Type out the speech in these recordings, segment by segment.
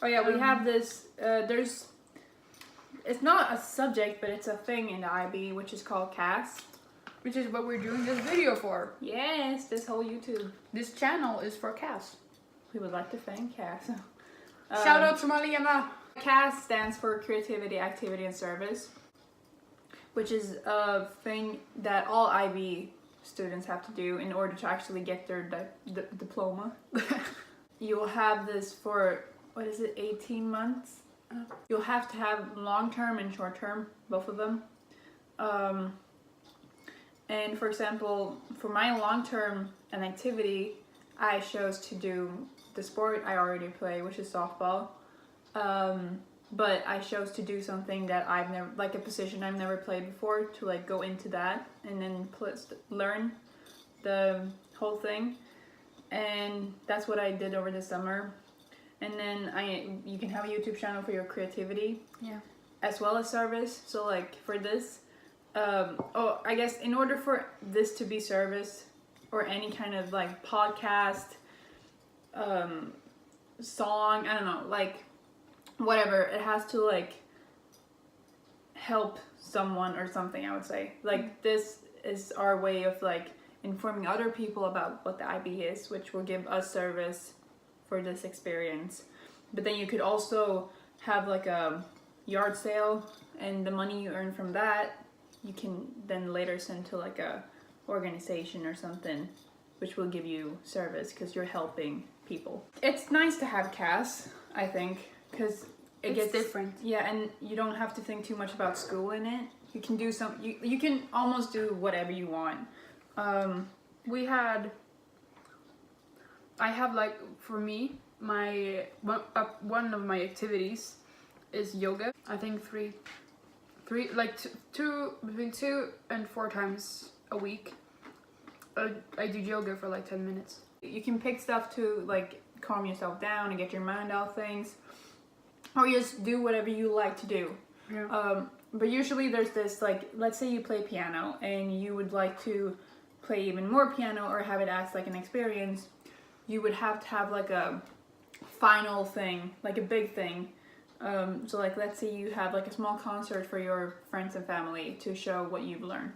Oh yeah, we have this. It's not a subject, but it's a thing in the IB, which is called CAS. Which is what we're doing this video for. Yes, this whole YouTube. This channel is for CAS. We would like to thank CAS. Shout out to Malena. CAS stands for Creativity, Activity, and Service, which is a thing that all IB students have to do in order to actually get their diploma. You'll have this for, 18 months? You'll have to have long-term and short-term, both of them. And for example, for my long-term an activity, I chose to do the sport I already play, which is softball. But I chose to do something that I've never, like a position I've never played before, to like go into that and then learn the whole thing. And that's what I did over the summer. And then you can have a YouTube channel for your creativity, as well as service. So like for this, I guess in order for this to be service or any kind of like podcast, song, I don't know, like whatever, it has to like help someone or something, I would say. Like this is our way of like informing other people about what the IB is, which will give us service for this experience. But then you could also have like a yard sale, and the money you earn from that you can then later send to like a organization or something, which will give you service because you're helping people. It's nice to have CAS, I think, because it gets different. Yeah, and you don't have to think too much about school in it. You can do you can almost do whatever you want. I have like, for me, my one of my activities is yoga. I think between 2 and 4 times a week. I do yoga for like 10 minutes. You can pick stuff to like calm yourself down and get your mind off things, or just do whatever you like to do. Yeah. But usually there's this, like, let's say you play piano and you would like to play even more piano or have it as like an experience. You would have to have like a final thing, like a big thing. So like, let's say you have like a small concert for your friends and family to show what you've learned.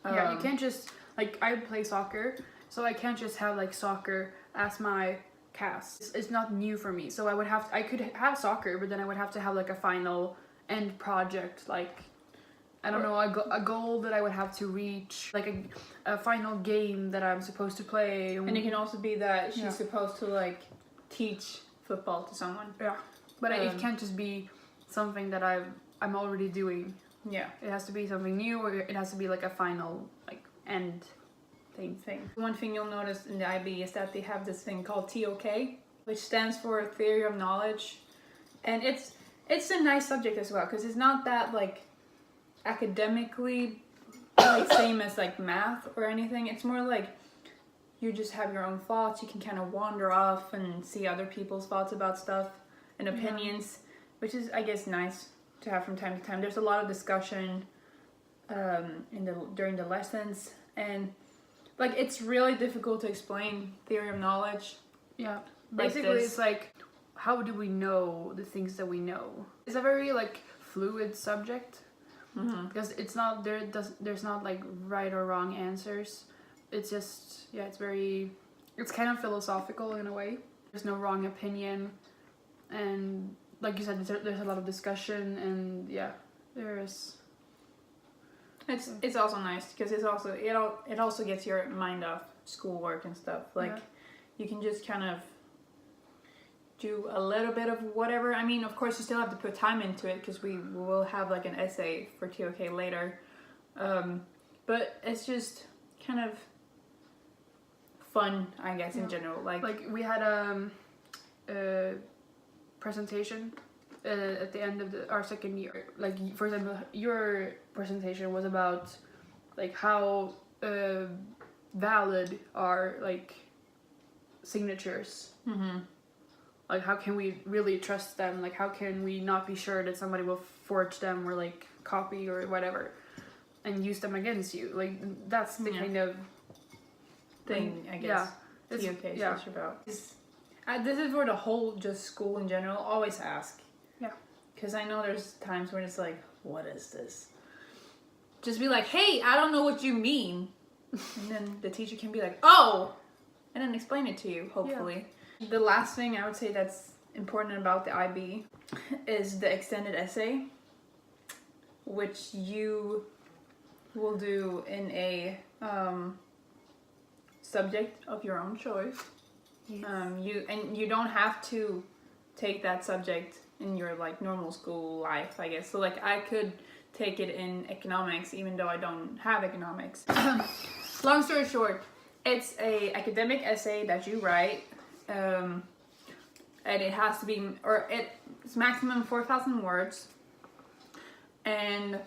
Yeah, you can't just, like, I play soccer, so I can't just have like soccer as my CAS. It's not new for me, so I could have soccer, but then I would have to have like a final end project, like, I don't know, a goal that I would have to reach, like a final game that I'm supposed to play. And it can also be that she's supposed to like teach football to someone. Yeah, but it can't just be something that I'm already doing. Yeah, it has to be something new, or it has to be like a final like end thing. One thing you'll notice in the IB is that they have this thing called TOK, which stands for Theory of Knowledge, and it's a nice subject as well, because it's not that like academically like same as like math or anything. It's more like you just have your own thoughts. You can kind of wander off and see other people's thoughts about stuff and opinions, which is, I guess, nice to have from time to time. There's a lot of discussion during the lessons, and like it's really difficult to explain theory of knowledge. Yeah, basically it's like, how do we know the things that we know? It's a very like fluid subject, because it's not there's not like right or wrong answers. It's just, it's kind of philosophical in a way. There's no wrong opinion, and like you said, there's a lot of discussion, and there's. It's also nice because it also gets your mind off schoolwork and stuff. Like you can just kind of do a little bit of whatever. I mean, of course, you still have to put time into it because we will have like an essay for TOK later. But it's just kind of fun, I guess, in general. Like we had a presentation at the end of our second year. Like, for example, your presentation was about like how valid are like signatures. Like, how can we really trust them? Like, how can we not be sure that somebody will forge them or like copy or whatever and use them against you? Like, that's the kind of thing, I guess. TOK is about. this is for the whole just school in general. Always ask. Yeah. Because I know there's times when it's like, what is this? Just be like, hey, I don't know what you mean. And then the teacher can be like, oh! And then explain it to you, hopefully. Yeah. The last thing I would say that's important about the IB is the extended essay, which you will do in a subject of your own choice. Yes. You don't have to take that subject in your like normal school life, I guess. So like I could take it in economics even though I don't have economics. Long story short, it's a academic essay that you write, and it has to be, or it's maximum 4,000 words, and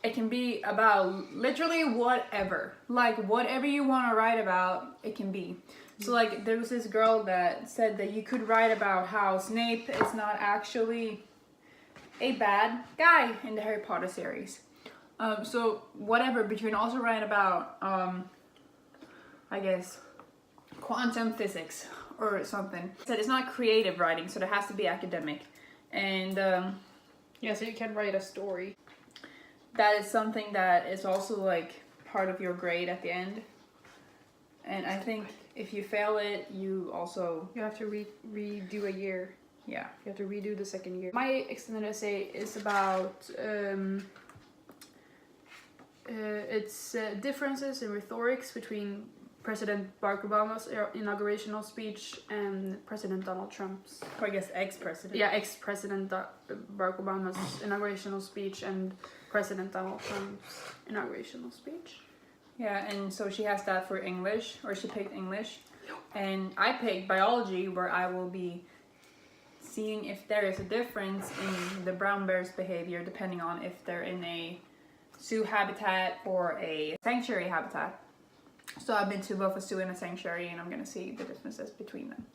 it can be about literally whatever, like whatever you want to write about, it can be. So like there was this girl that said that you could write about how Snape is not actually a bad guy in the Harry Potter series. So whatever, but you can also write about, I guess, quantum physics or something. So it's not creative writing, so it has to be academic. And yeah, so you can write a story. That is something that is also like part of your grade at the end. And I think if you fail it, you have to redo a year. Yeah. You have to redo the second year. My extended essay is about it's differences in rhetorics between President Barack Obama's inaugurational speech and President Donald Trump's. Or I guess ex-president. Yeah, ex-president Barack Obama's inaugurational speech and President Donald Trump's inaugurational speech. Yeah, and so she has that for English, or she picked English. And I picked biology, where I will be seeing if there is a difference in the brown bear's behavior depending on if they're in a zoo habitat or a sanctuary habitat. So I've been to both a zoo and a sanctuary, and I'm going to see the differences between them.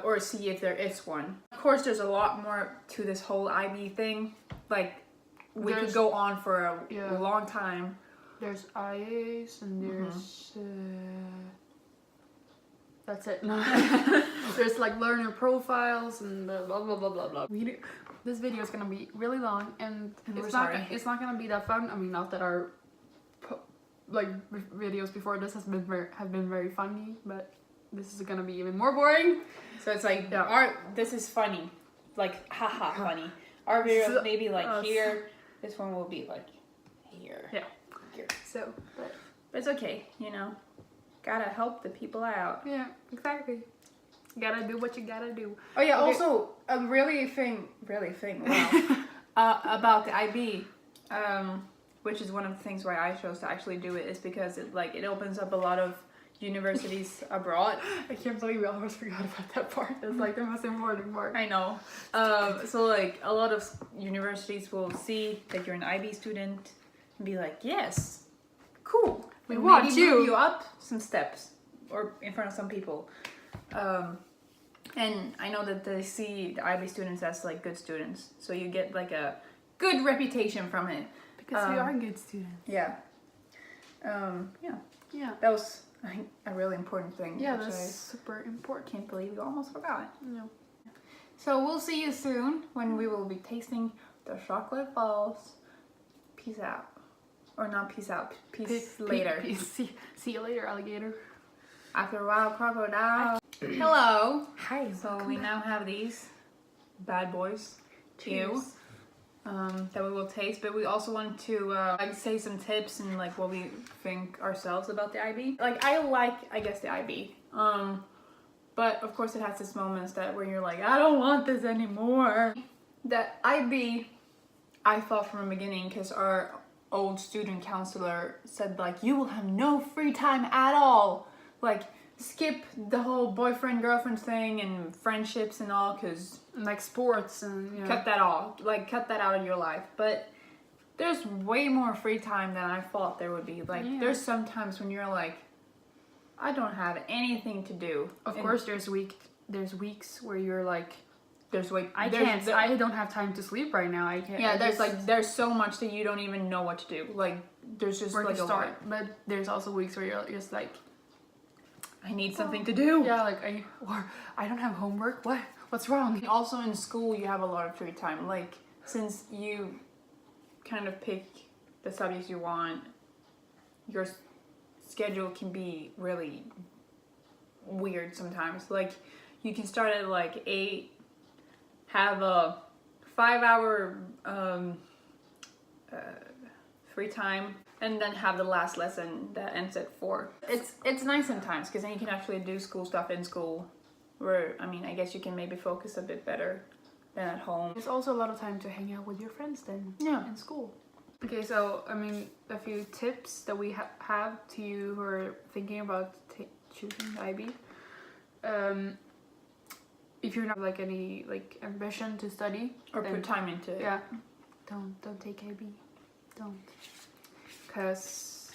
Or see if there is one. Of course, there's a lot more to this whole IB thing. Like, we could go on for a long time. There's IAs and there's... that's it. There's like learner profiles and blah blah blah blah blah. This video is gonna be really long, and it's not gonna be that fun. I mean, not that our like videos before this have been very funny, but this is gonna be even more boring. So it's like this is funny, like haha funny. Our video maybe like here. This one will be like here. Yeah. Here. So, but it's okay, you know. Gotta help the people out. Yeah, exactly. Gotta do what you gotta do. Oh yeah, okay. Also a really thing, wow, about the IB, which is one of the things why I chose to actually do it, is because it opens up a lot of universities abroad. I can't believe we almost forgot about that part. That's like the most important part. I know. So like a lot of universities will see that you're an IB student and be like, yes, cool. We want maybe move you up some steps or in front of some people. And I know that they see the IB students as like good students. So you get like a good reputation from it. Because we are good students. Yeah. Yeah. That was, I think, a really important thing. Yeah, that's super important. Can't believe we almost forgot. No. So we'll see you soon when we will be tasting the chocolate balls. Peace out. Or not peace out. Peace later. See you later, alligator. After a while, crocodile. Hello. Hi. So we now have these bad boys. Cheers. That we will taste, but we also want to say some tips and like what we think ourselves about the IB. Like I guess the IB. But of course it has its moments that where you're like, I don't want this anymore. The IB, I thought from the beginning, because our old student counselor said like, you will have no free time at all. Like skip the whole boyfriend girlfriend thing and friendships and all, because like sports and cut that all, like cut that out of your life. But there's way more free time than I thought there would be. Like there's some times when you're like, I don't have anything to do. Of course there's weeks where you're like, I don't have time to sleep right now. I can't. Yeah, there's so much that you don't even know what to do. Like there's just where like to start. But there's also weeks where you're just like, I need something to do. Yeah, like I don't have homework. What's wrong? Also in school you have a lot of free time. Like since you kind of pick the subjects you want, your schedule can be really weird sometimes. Like you can start at like 8, have a 5-hour free time, and then have the last lesson that ends at 4. It's nice sometimes because then you can actually do school stuff in school, where I mean I guess you can maybe focus a bit better than at home. There's also a lot of time to hang out with your friends then. Yeah. In school. Okay, so I mean a few tips that we have to you who are thinking about choosing IB. If you're not like any like ambition to study Or then, put time into it. yeah, don't take IB, don't, because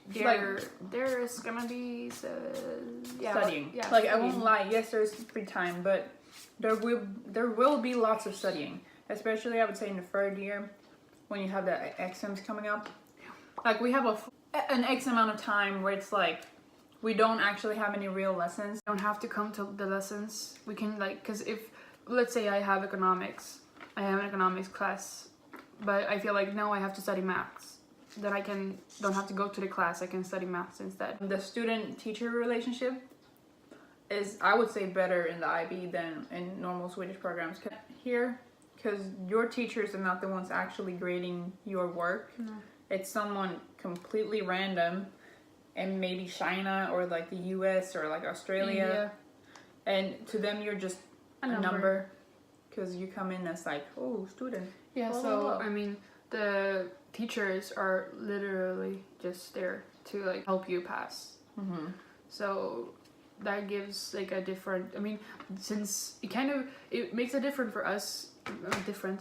there's gonna be Studying. Yeah, Like I studying. won't lie, yes there's free time, but there will be lots of studying, especially I would say in the 3rd year when you have the exams coming up. Like we have an X amount of time where it's like we don't actually have any real lessons. Don't have to come to the lessons. We can like, because if let's say I have economics, I have an economics class, but I feel like now I have to study maths, then I don't have to go to the class, I can study maths instead. The student-teacher relationship is, I would say, better in the IB than in normal Swedish programs here, because your teachers are not the ones actually grading your work. No. It's someone completely random, and maybe China or like the US or like Australia. India. And to them you're just a number, because you come in as like, oh, student. Yeah, Blah, so blah, blah. I mean the teachers are literally just there to like help you pass. Mm-hmm. So that gives like a different, I mean, since it makes a difference for us,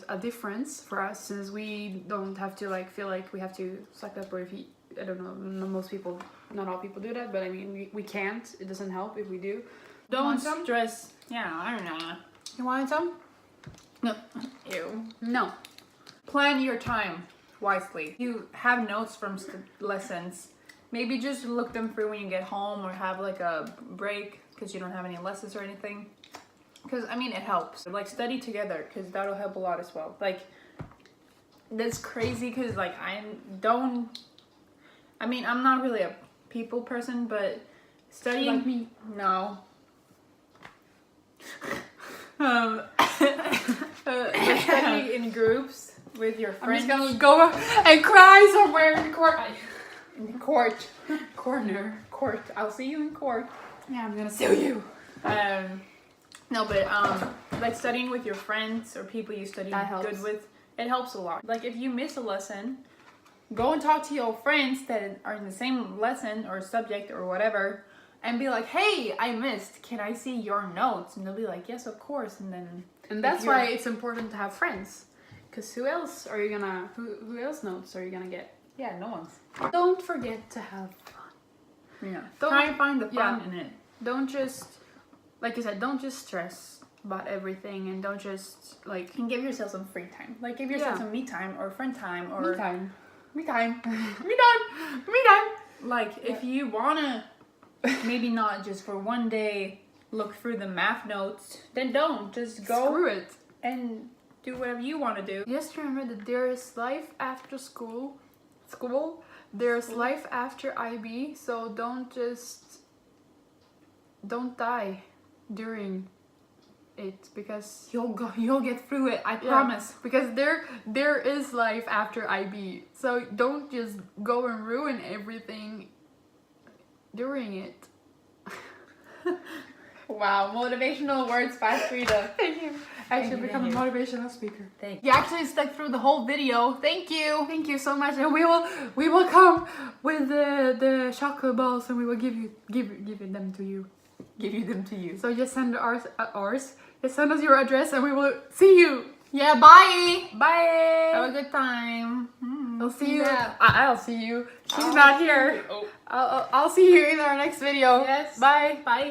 a difference for us, since we don't have to like feel like we have to suck up, or if I don't know, most people, not all people do that, but I mean we can't, it doesn't help if we do. Don't stress. Yeah, I don't know. You want some? No. Ew. No. Plan your time wisely. You have notes from lessons. Maybe just look them through when you get home, or have like a break because you don't have any lessons or anything. Because I mean, it helps. Like study together, because that'll help a lot as well. Like that's crazy, because like I'm not really a people person, but studying Like me. No. Studying in groups with your friends. I'm just gonna go and cry somewhere in the Court. I'll see you in court. Yeah, I'm gonna sue you. No, but like studying with your friends or people you study That helps. good with, it helps a lot. Like if you miss a lesson, go and talk to your friends that are in the same lesson or subject or whatever, and be like, hey, I missed, can I see your notes? And they'll be like, yes, of course. And that's why it's important to have friends, because who else notes are you gonna get? Yeah, no one's. Don't forget to have fun. Yeah. Don't- Try and find the fun yeah. in it. Don't just, like you said, don't just stress about everything, and don't just like And give yourself some free time. Like give yourself Yeah. some me time or friend time or me time. Me time. Me time. Like if you wanna maybe not just for one day look through the math notes, then don't. Just go Screw it. and do whatever you want to do. Just remember that there is life after school. There's life after IB, so don't die during it, because You'll get through it. I promise. Because there is life after IB, so don't just go and ruin everything during it. Wow, motivational words by Frida. Thank you. I should you, become a thank motivational speaker. Thank you. You actually stuck through the whole video. Thank you. Thank you so much, and we will come with the chocolate balls, and we will give them to you. Give you them to you. So just send just send us your address, and we will see you. Yeah, bye. Bye. Have a good time. I'll see you. Yeah. I'll see you. She's I'll not see here. you. Oh. I'll see you in our next video. Yes. Bye. Bye.